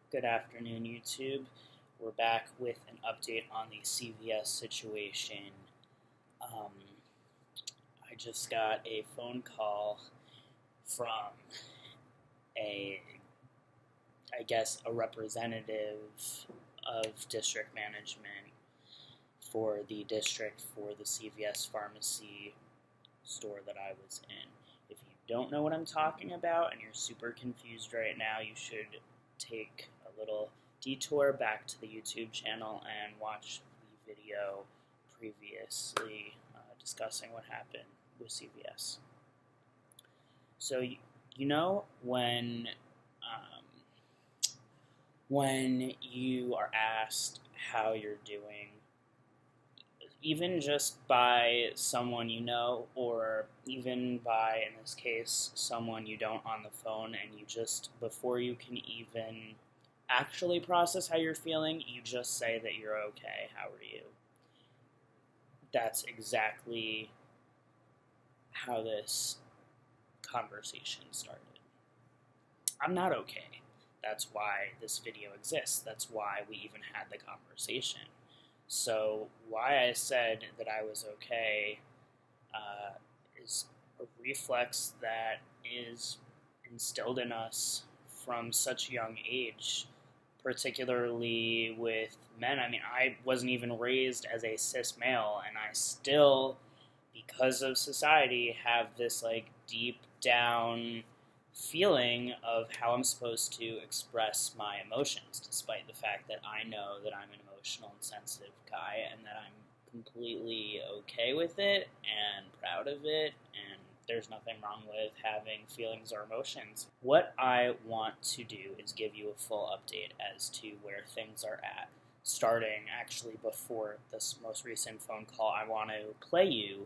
Good afternoon, YouTube. We're back with an update on the CVS situation. Um, I just got a phone call from a representative of district management for the district for the CVS pharmacy store that I was in. If you don't know what I'm talking about and you're super confused right now, you should take a little detour back to the YouTube channel and watch the video previously discussing what happened with CVS. So you know when you are asked how you're doing, even just by someone you know, or even by, in this case, someone you don't on the phone, and you just, before you can even actually process how you're feeling, you just say that you're okay, how are you? That's exactly how this conversation started. I'm not okay. That's why this video exists. That's why we even had the conversation. So why I said that I was okay is a reflex that is instilled in us from such a young age, particularly with men. I mean, I wasn't even raised as a cis male, and I still, because of society, have this deep down feeling of how I'm supposed to express my emotions, despite the fact that I know that I'm an emotional and sensitive guy and that I'm completely okay with it and proud of it, and there's nothing wrong with having feelings or emotions. What I want to do is give you a full update as to where things are at. Starting actually before this most recent phone call, I want to play you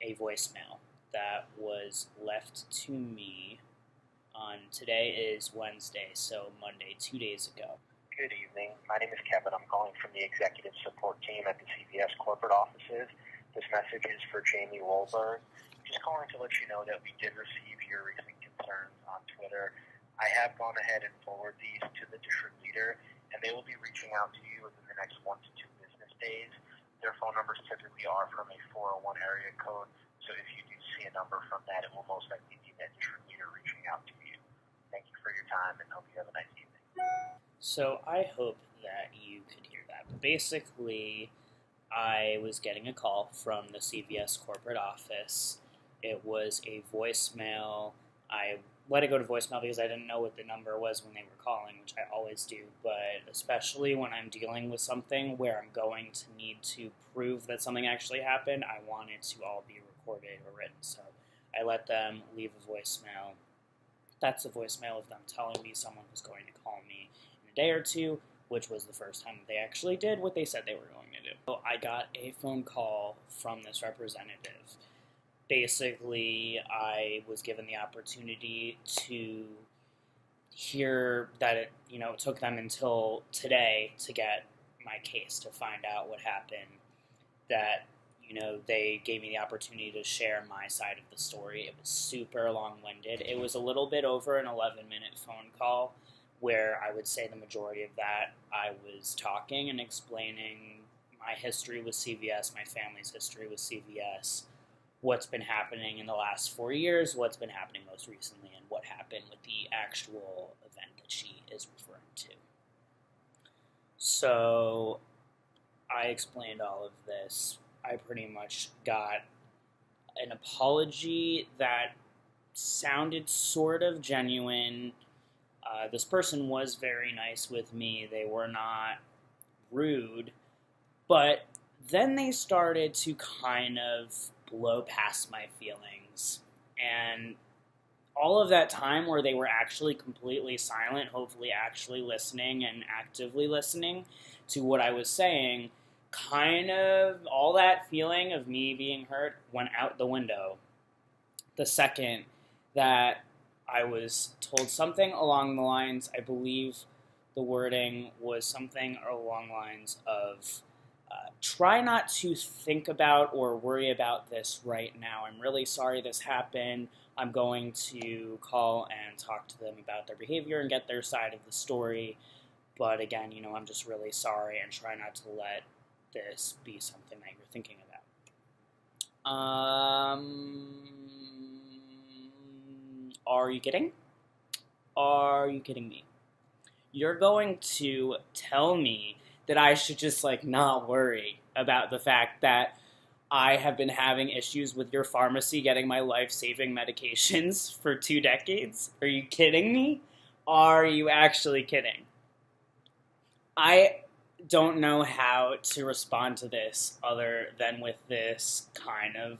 a voicemail that was left to me on, today is Wednesday, so Monday, 2 days ago. Good evening. My name is Kevin. I'm calling from the executive support team at the CVS corporate offices. This message is for Jamie Wolberg. Just calling to let you know that we did receive your recent concerns on Twitter. I have gone ahead and forwarded these to the district leader, and they will be reaching out to you within the next 1 to 2 business days. Their phone numbers typically are from a 401 area code, so if you do see a number from that, it will most likely be that district leader reaching out to you. Thank you for your time, and hope you have a nice evening. So I hope that you could hear that. But basically, I was getting a call from the CVS corporate office. It was a voicemail. I let it go to voicemail because I didn't know what the number was when they were calling, which I always do, but especially when I'm dealing with something where I'm going to need to prove that something actually happened, I want it to all be recorded or written. So I let them leave a voicemail. That's a voicemail of them telling me someone was going to call me in a day or two, which was the first time that they actually did what they said they were going to do. So I got a phone call from this representative. Basically, I was given the opportunity to hear that it took them until today to get my case, to find out what happened, that they gave me the opportunity to share my side of the story. It was super long-winded. It was a little bit over an 11-minute phone call, where I would say the majority of that I was talking and explaining my history with CVS, my family's history with CVS, what's been happening in the last 4 years, what's been happening most recently, and what happened with the actual event that she is referring to. So I explained all of this. I pretty much got an apology that sounded sort of genuine. This person was very nice with me. They were not rude, but then they started to kind of blow past my feelings. And all of that time where they were actually completely silent, hopefully actually listening and actively listening to what I was saying, kind of all that feeling of me being hurt went out the window the second that I was told something along the lines, I believe the wording was something along the lines of, try not to think about or worry about this right now. I'm really sorry this happened. I'm going to call and talk to them about their behavior and get their side of the story. But again, I'm just really sorry and try not to let this be something that you're thinking about. Are you kidding? Are you kidding me? You're going to tell me that I should just, not worry about the fact that I have been having issues with your pharmacy getting my life-saving medications for 2 decades? Are you kidding me? Are you actually kidding? I don't know how to respond to this other than with this kind of,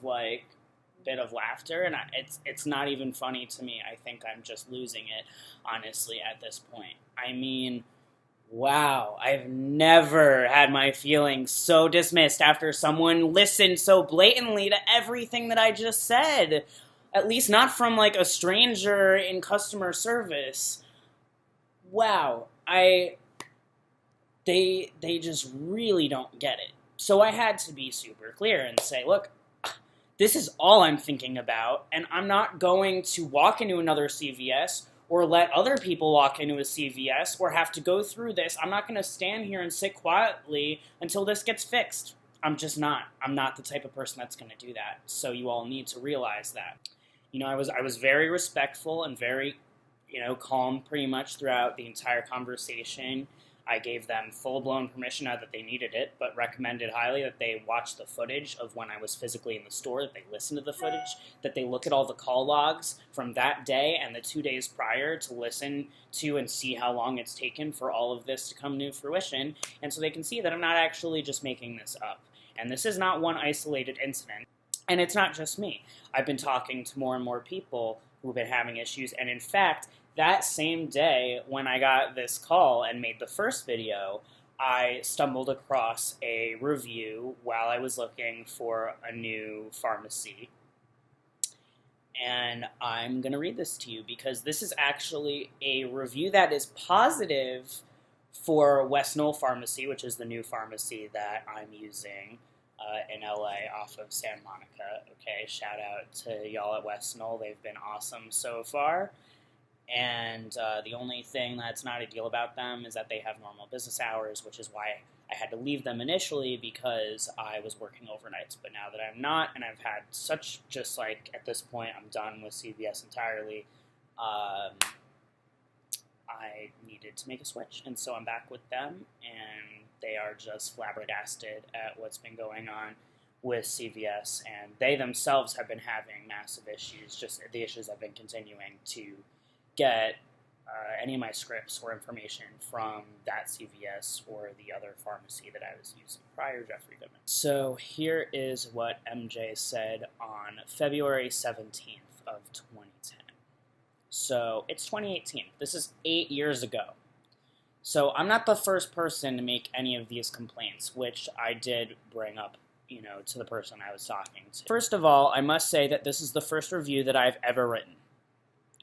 bit of laughter, and it's not even funny to me. I think I'm just losing it, honestly, at this point. I mean, wow, I've never had my feelings so dismissed after someone listened so blatantly to everything that I just said. At least not from, a stranger in customer service. Wow, they just really don't get it. So I had to be super clear and say, look, this is all I'm thinking about, and I'm not going to walk into another CVS or let other people walk into a CVS or have to go through this. I'm not going to stand here and sit quietly until this gets fixed. I'm just not. I'm not the type of person that's going to do that. So you all need to realize that. I was very respectful and very, calm pretty much throughout the entire conversation. I gave them full-blown permission, not that they needed it, but recommended highly that they watch the footage of when I was physically in the store, that they listen to the footage, that they look at all the call logs from that day and the 2 days prior to listen to and see how long it's taken for all of this to come to fruition, and so they can see that I'm not actually just making this up. And this is not one isolated incident, and it's not just me. I've been talking to more and more people who've been having issues, and in fact, that same day when I got this call and made the first video, I stumbled across a review while I was looking for a new pharmacy. And I'm going to read this to you because this is actually a review that is positive for West Knoll Pharmacy, which is the new pharmacy that I'm using in LA off of Santa Monica. Okay, shout out to y'all at West Knoll. They've been awesome so far. And the only thing that's not ideal about them is that they have normal business hours, which is why I had to leave them initially because I was working overnights. But now that I'm not, and I've had such at this point, I'm done with CVS entirely, I needed to make a switch. And so I'm back with them, and they are just flabbergasted at what's been going on with CVS. And they themselves have been having massive issues, just the issues have been continuing to get any of my scripts or information from that CVS or the other pharmacy that I was using prior, Jeffrey Goodman. So here is what MJ said on February 17th of 2010. So it's 2018. This is 8 years ago. So I'm not the first person to make any of these complaints, which I did bring up, to the person I was talking to. First of all, I must say that this is the first review that I've ever written.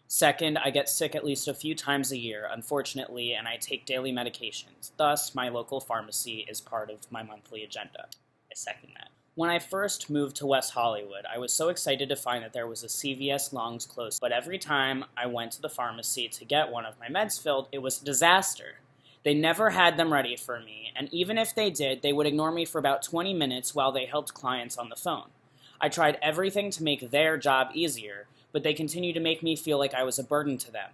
Second, I get sick at least a few times a year, unfortunately, and I take daily medications. Thus, my local pharmacy is part of my monthly agenda. I second that. When I first moved to West Hollywood, I was so excited to find that there was a CVS Long's close, but every time I went to the pharmacy to get one of my meds filled, it was a disaster. They never had them ready for me, and even if they did, they would ignore me for about 20 minutes while they helped clients on the phone. I tried everything to make their job easier, but they continued to make me feel like I was a burden to them.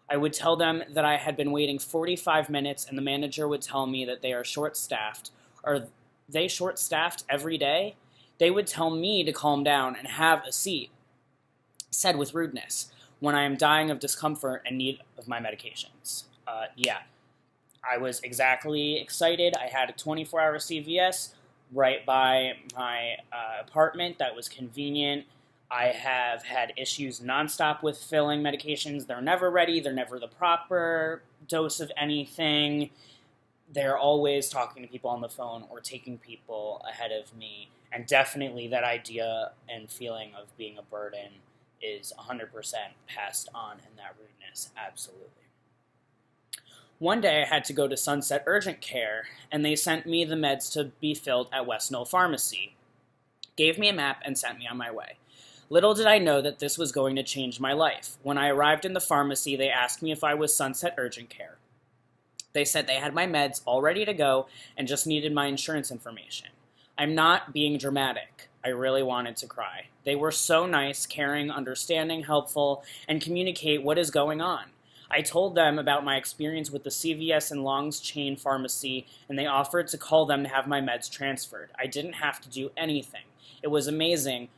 I would tell them that I had been waiting 45 minutes, and the manager would tell me that they are short-staffed. Are they short-staffed every day? They would tell me to calm down and have a seat, said with rudeness, when I am dying of discomfort and need of my medications. I was exactly excited. I had a 24-hour CVS right by my apartment that was convenient. I have had issues nonstop with filling medications. They're never ready. They're never the proper dose of anything. They're always talking to people on the phone or taking people ahead of me. And definitely that idea and feeling of being a burden is 100% passed on in that rudeness. Absolutely. One day I had to go to Sunset Urgent Care, and they sent me the meds to be filled at West Knoll Pharmacy. Gave me a map and sent me on my way. Little did I know that this was going to change my life. When I arrived in the pharmacy, they asked me if I was Sunset Urgent Care. They said they had my meds all ready to go and just needed my insurance information. I'm not being dramatic. I really wanted to cry. They were so nice, caring, understanding, helpful, and communicate what is going on. I told them about my experience with the CVS and Long's chain pharmacy, and they offered to call them to have my meds transferred. I didn't have to do anything. It was amazing.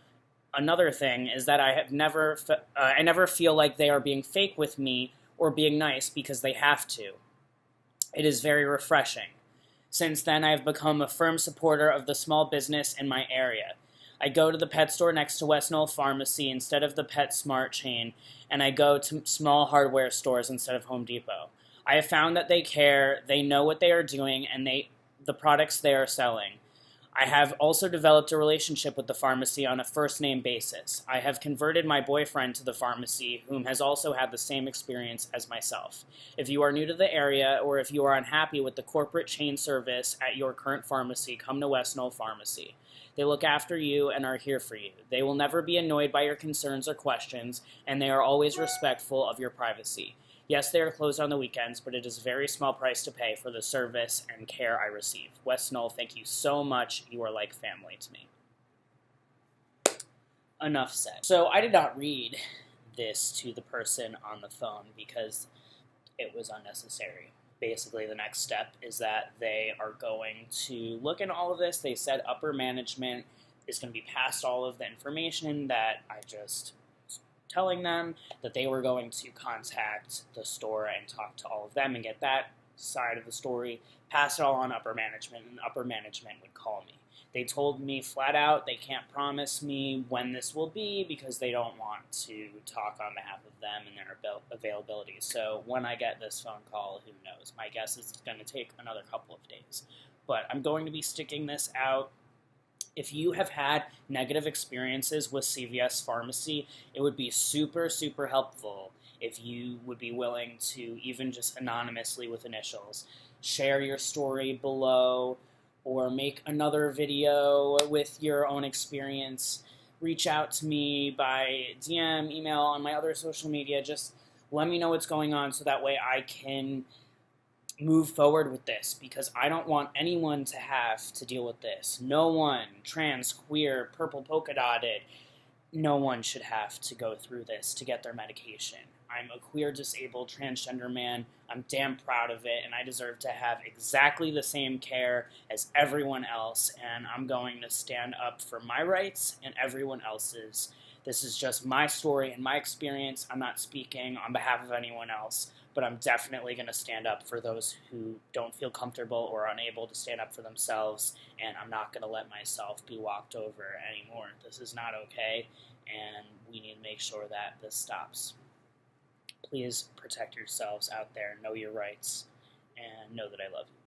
Another thing is that I never feel like they are being fake with me or being nice because they have to. It is very refreshing. Since then, I have become a firm supporter of the small business in my area. I go to the pet store next to West Knoll Pharmacy instead of the PetSmart chain, and I go to small hardware stores instead of Home Depot. I have found that they care, they know what they are doing, and the products they are selling. I have also developed a relationship with the pharmacy on a first-name basis. I have converted my boyfriend to the pharmacy, whom has also had the same experience as myself. If you are new to the area, or if you are unhappy with the corporate chain service at your current pharmacy, come to West Knoll Pharmacy. They look after you and are here for you. They will never be annoyed by your concerns or questions, and they are always respectful of your privacy. Yes, they are closed on the weekends, but it is a very small price to pay for the service and care I receive. West Knoll, thank you so much. You are like family to me. Enough said. So I did not read this to the person on the phone because it was unnecessary. Basically, the next step is that they are going to look into all of this. They said upper management is going to be passed all of the information that I just telling them, that they were going to contact the store and talk to all of them and get that side of the story, pass it all on upper management, and upper management would call me. They told me flat out they can't promise me when this will be because they don't want to talk on behalf of them and their availability. So when I get this phone call, who knows? My guess is it's going to take another couple of days. But I'm going to be sticking this out. If you have had negative experiences with CVS Pharmacy, it would be super, super helpful if you would be willing to, even just anonymously with initials, share your story below or make another video with your own experience. Reach out to me by DM, email, on my other social media. Just let me know what's going on so that way I can move forward with this, because I don't want anyone to have to deal with this. No one, trans, queer, purple polka dotted, no one should have to go through this to get their medication. I'm a queer, disabled, transgender man. I'm damn proud of it, and I deserve to have exactly the same care as everyone else, and I'm going to stand up for my rights and everyone else's. This is just my story and my experience. I'm not speaking on behalf of anyone else, but I'm definitely going to stand up for those who don't feel comfortable or unable to stand up for themselves, and I'm not going to let myself be walked over anymore. This is not okay, and we need to make sure that this stops. Please protect yourselves out there, know your rights, and know that I love you.